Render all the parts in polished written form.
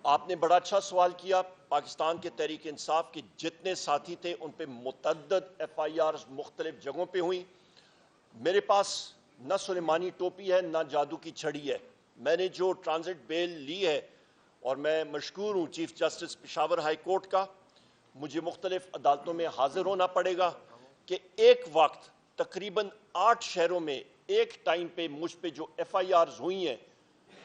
آپ نے بڑا اچھا سوال کیا. پاکستان کے تحریک انصاف کے جتنے ساتھی تھے ان پہ متعدد ایف آئی آرز مختلف جگہوں پہ ہوئیں. میرے پاس نہ سلیمانی ٹوپی ہے نہ جادو کی چھڑی ہے. میں نے جو ٹرانزٹ بیل لی ہے، اور میں مشکور ہوں chief justice Peshawar high court کا، مجھے مختلف عدالتوں میں حاضر ہونا پڑے گا کہ ایک وقت تقریباً 8 شہروں میں ایک ٹائم پہ مجھ پہ جو ایف آئی آرز ہوئی ہیں،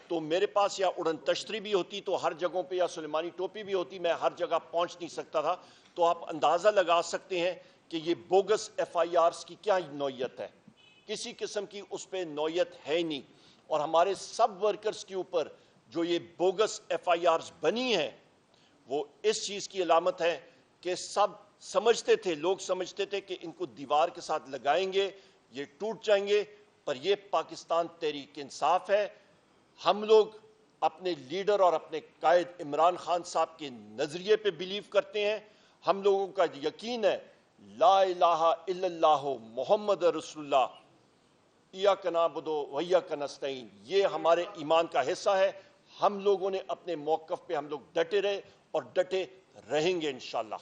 تو میرے پاس یا اڑن تشتری بھی ہوتی تو ہر جگہوں پہ، یا سلیمانی ٹوپی بھی ہوتی، میں ہر جگہ پہنچ نہیں سکتا تھا. تو آپ اندازہ لگا سکتے ہیں کہ یہ بوگس ایف آئی آرز کی کیا نوعیت ہے. کسی قسم کی اس پہ نوعیت ہے ہی نہیں. اور ہمارے سب ورکرز کے اوپر جو یہ بوگس ایف آئی آرز بنی ہیں، وہ اس چیز کی علامت ہے کہ سب سمجھتے تھے، لوگ سمجھتے تھے کہ ان کو دیوار کے ساتھ لگائیں گے، یہ ٹوٹ جائیں گے. پر یہ پاکستان تحریک انصاف ہے. ہم لوگ اپنے لیڈر اور اپنے قائد عمران خان صاحب کے نظریے پہ بلیو کرتے ہیں. ہم لوگوں کا یقین ہے لا الہ الا اللہ محمد رسول اللہ، ایاک نعبد و ایاک نستعین، یہ ہمارے ایمان کا حصہ ہے. ہم لوگوں نے اپنے موقف پہ ہم لوگ ڈٹے رہے اور ڈٹے رہیں گے انشاءاللہ.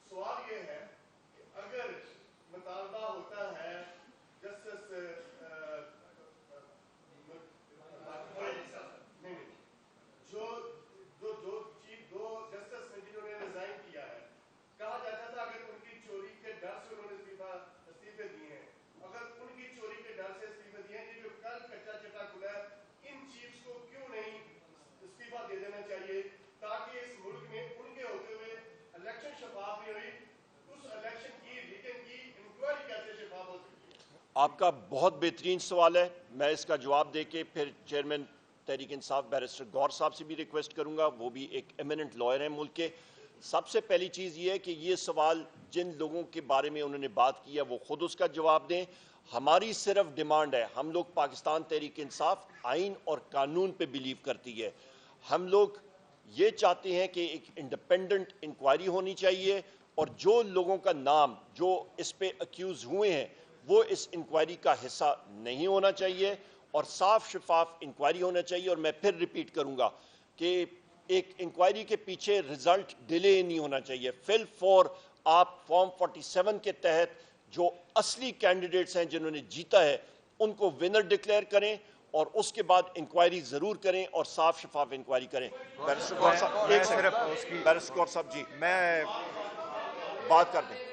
سوال یہ ہے کہ اگر مطالبہ ہوتا ہے جسٹس دو جسٹس نے جنہوں نے ریزائن کیا ہے، کہا جاتا تھا اگر ان کی چوری کے ڈر سے انہوں نے استعفے دیے ہیں، اگر ان کی چوری کے ڈر سے استعفے دیے ہیں، یہ جو کل کچا چٹا کھلا ہے، ان چیفز کو کیوں نہیں استعفا دے دینا چاہیے تاکہ اس ملک میں ان کے ہوتے ہوئے الیکشن شفاف نہیں ہوئی؟ اس الیکشن کی ریگن کی انکوائری کیسے شفاف ہو سکتی ہے؟ آپ کا بہت بہترین سوال ہے. میں اس کا جواب دے کے پھر چیئرمین تحریک انصاف بیرسٹر گور صاحب سے بھی ریکویسٹ کروں گا، وہ بھی ایک ایمیننٹ لائر ہیں ملک کے. سب سے پہلی چیز یہ ہے کہ یہ سوال جن لوگوں کے بارے میں انہوں نے بات کی ہے وہ خود اس کا جواب دیں. ہماری صرف ڈیمانڈ ہے، ہم لوگ پاکستان تحریک انصاف آئین اور قانون پہ بلیو کرتی ہے. ہم لوگ یہ چاہتے ہیں کہ ایک انڈیپینڈنٹ انکوائری ہونی چاہیے، اور جو لوگوں کا نام جو اس پہ اکیوز ہوئے ہیں وہ اس انکوائری کا حصہ نہیں ہونا چاہیے، اور صاف شفاف انکوائری ہونا چاہیے. اور میں پھر ریپیٹ کروں گا کہ ایک انکوائری کے پیچھے رزلٹ ڈیلے نہیں ہونا چاہیے. فل فور آپ فارم 47 کے تحت جو اصلی کینڈیڈیٹس ہیں جنہوں نے جیتا ہے ان کو ونر ڈکلیئر کریں، اور اس کے بعد انکوائری ضرور کریں اور صاف شفاف انکوائری کریں. بیرسٹر گور صاحب ایک سیکنڈ، بیرسٹر گور صاحب جی میں بات کر دیں.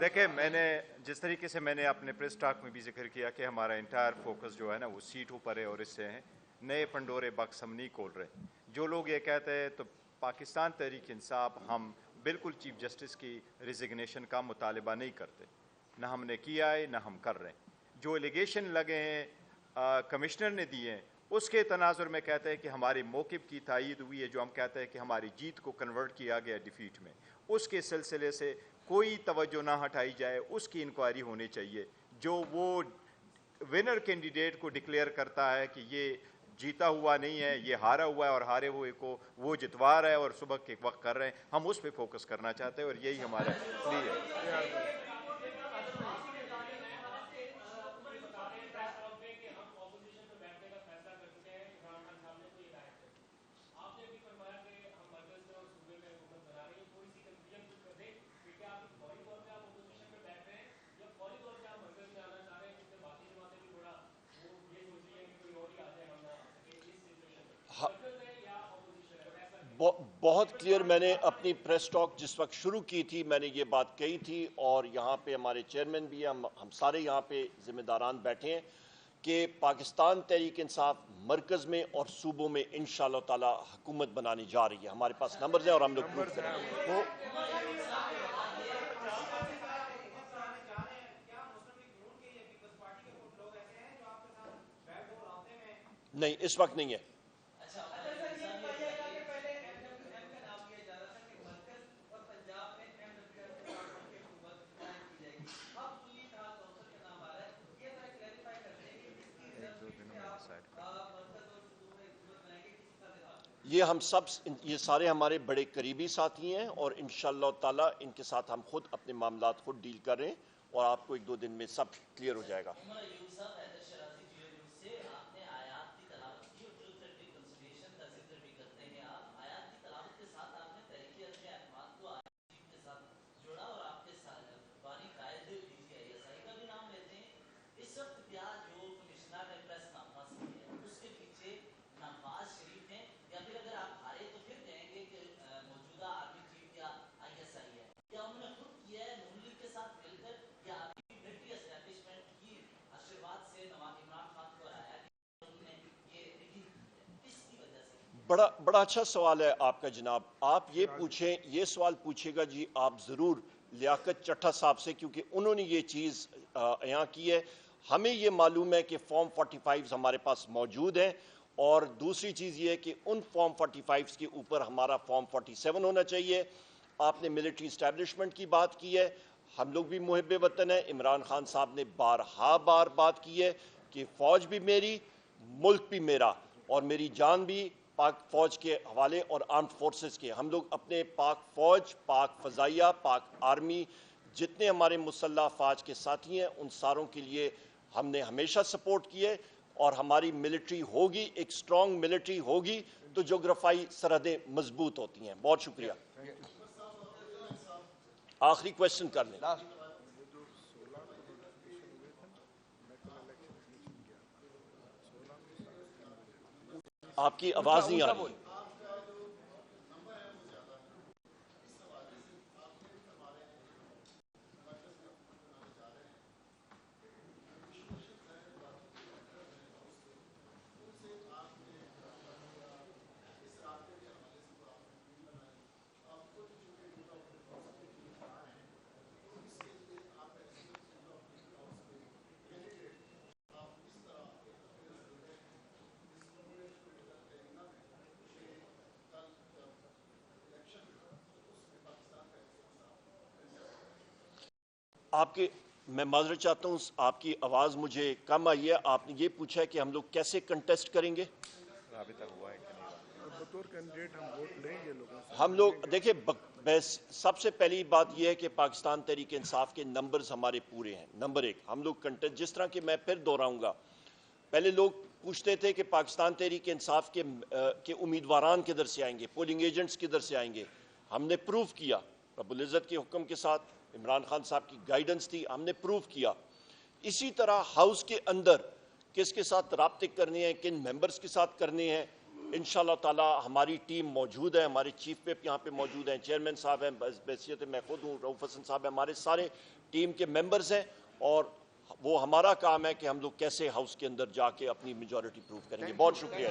دیکھیں، میں نے جس طریقے سے میں نے اپنے پریس ٹاک میں بھی ذکر کیا کہ ہمارا انٹائر فوکس جو ہے نا وہ سیٹوں پر ہے، اور اس سے ہیں نئے پنڈورے باکس ہم نہیں کھول رہے. جو لوگ یہ کہتے ہیں تو پاکستان تحریک انصاف ہم بالکل چیف جسٹس کی ریزگنیشن کا مطالبہ نہیں کرتے، نہ ہم نے کیا ہے نہ ہم کر رہے ہیں. جو ایلیگیشن لگے ہیں کمشنر نے دیے ہیں اس کے تناظر میں کہتے ہیں کہ ہماری موقف کی تائید ہوئی ہے، جو ہم کہتے ہیں کہ ہماری جیت کو کنورٹ کیا گیا ڈیفیٹ میں. اس کے سلسلے سے کوئی توجہ نہ ہٹائی جائے، اس کی انکوائری ہونی چاہیے. جو وہ ونر کینڈیڈیٹ کو ڈکلیئر کرتا ہے کہ یہ جیتا ہوا نہیں ہے، یہ ہارا ہوا ہے، اور ہارے ہوئے کو وہ جتوا رہا ہے اور صبح کے وقت کر رہے ہیں، ہم اس پہ فوکس کرنا چاہتے ہیں، اور یہی ہمارا پلی ہے. بہت کلیئر، میں نے اپنی پریس ٹاک جس وقت شروع کی تھی میں نے یہ بات کہی تھی، اور یہاں پہ ہمارے چیئرمین بھی ہیں، ہم سارے یہاں پہ ذمہ داران بیٹھے ہیں کہ پاکستان تحریک انصاف مرکز میں اور صوبوں میں انشاءاللہ تعالی حکومت بنانی جا رہی ہے. ہمارے پاس نمبرز ہیں اور ہم لوگ پروف کریں گے. نہیں، اس وقت نہیں ہے. یہ ہم سب یہ سارے ہمارے بڑے قریبی ساتھی ہیں اور انشاءاللہ تعالی ان کے ساتھ ہم خود اپنے معاملات خود ڈیل کر رہے ہیں اور آپ کو 1-2 دن میں سب کلیئر ہو جائے گا. بڑا اچھا سوال ہے آپ کا جناب. آپ یہ پوچھیں، یہ سوال پوچھے گا جی آپ ضرور لیاقت چٹھا صاحب سے، کیونکہ انہوں نے یہ چیز یہاں کی ہے. ہمیں یہ معلوم ہے کہ فارم 45 ہمارے پاس موجود ہیں، اور دوسری چیز یہ ہے کہ ان فارم 45 کے اوپر ہمارا فارم 47 ہونا چاہیے. آپ نے ملٹری اسٹیبلشمنٹ کی بات کی ہے، ہم لوگ بھی محب وطن ہیں. عمران خان صاحب نے بارہا بات کی ہے کہ فوج بھی میری، ملک بھی میرا، اور میری جان بھی پاک فوج کے حوالے اور آرمڈ فورسز کے. ہم لوگ اپنے پاک فوج، پاک فضائیہ، پاک آرمی، جتنے ہمارے مسلح افواج کے ساتھی ہیں ان ساروں کے لیے ہم نے ہمیشہ سپورٹ کیے، اور ہماری ملٹری ہوگی، ایک سٹرونگ ملٹری ہوگی تو جغرافائی سرحدیں مضبوط ہوتی ہیں. بہت شکریہ. آخری کویسچن کر لیں. آپ کی آواز نہیں آ رہی. آپ کے میں معذرت چاہتا ہوں، آپ کی آواز مجھے کم آئی ہے. آپ نے یہ پوچھا ہے کہ ہم لوگ کیسے کنٹیسٹ کریں گے. رابطہ ہوا ہے کہ نہیں؟ بطور کینڈیڈیٹ ہم ووٹ لیں گے لوگوں سے. ہم لوگ دیکھیں، سب سے پہلی بات یہ ہے کہ پاکستان تحریک انصاف کے نمبرز ہمارے پورے ہیں. نمبر 1 ہم لوگ کنٹیسٹ، جس طرح کہ میں پھر دہراؤں گا، پہلے لوگ پوچھتے تھے کہ پاکستان تحریک انصاف کے امیدواران کدھر سے آئیں گے، پولنگ ایجنٹس کدھر سے آئیں گے. ہم نے پروف کیا رب العزت کے حکم کے ساتھ، عمران خان صاحب کی گائیڈنس تھی، ہم نے پروف کیا. اسی طرح ہاؤس کے اندر کس کے ساتھ رابطے کرنے ہیں، کن ممبرز کے ساتھ کرنے ہیں، انشاءاللہ تعالی ہماری ٹیم موجود ہے. ہمارے چیف وپ یہاں پہ موجود ہیں، چیئرمین صاحب ہیں، بحیثیت میں خود ہوں، رؤف حسن صاحب ہیں، ہمارے سارے ٹیم کے ممبرز ہیں، اور وہ ہمارا کام ہے کہ ہم لوگ کیسے ہاؤس کے اندر جا کے اپنی میجورٹی پروف کریں گے. بہت شکریہ.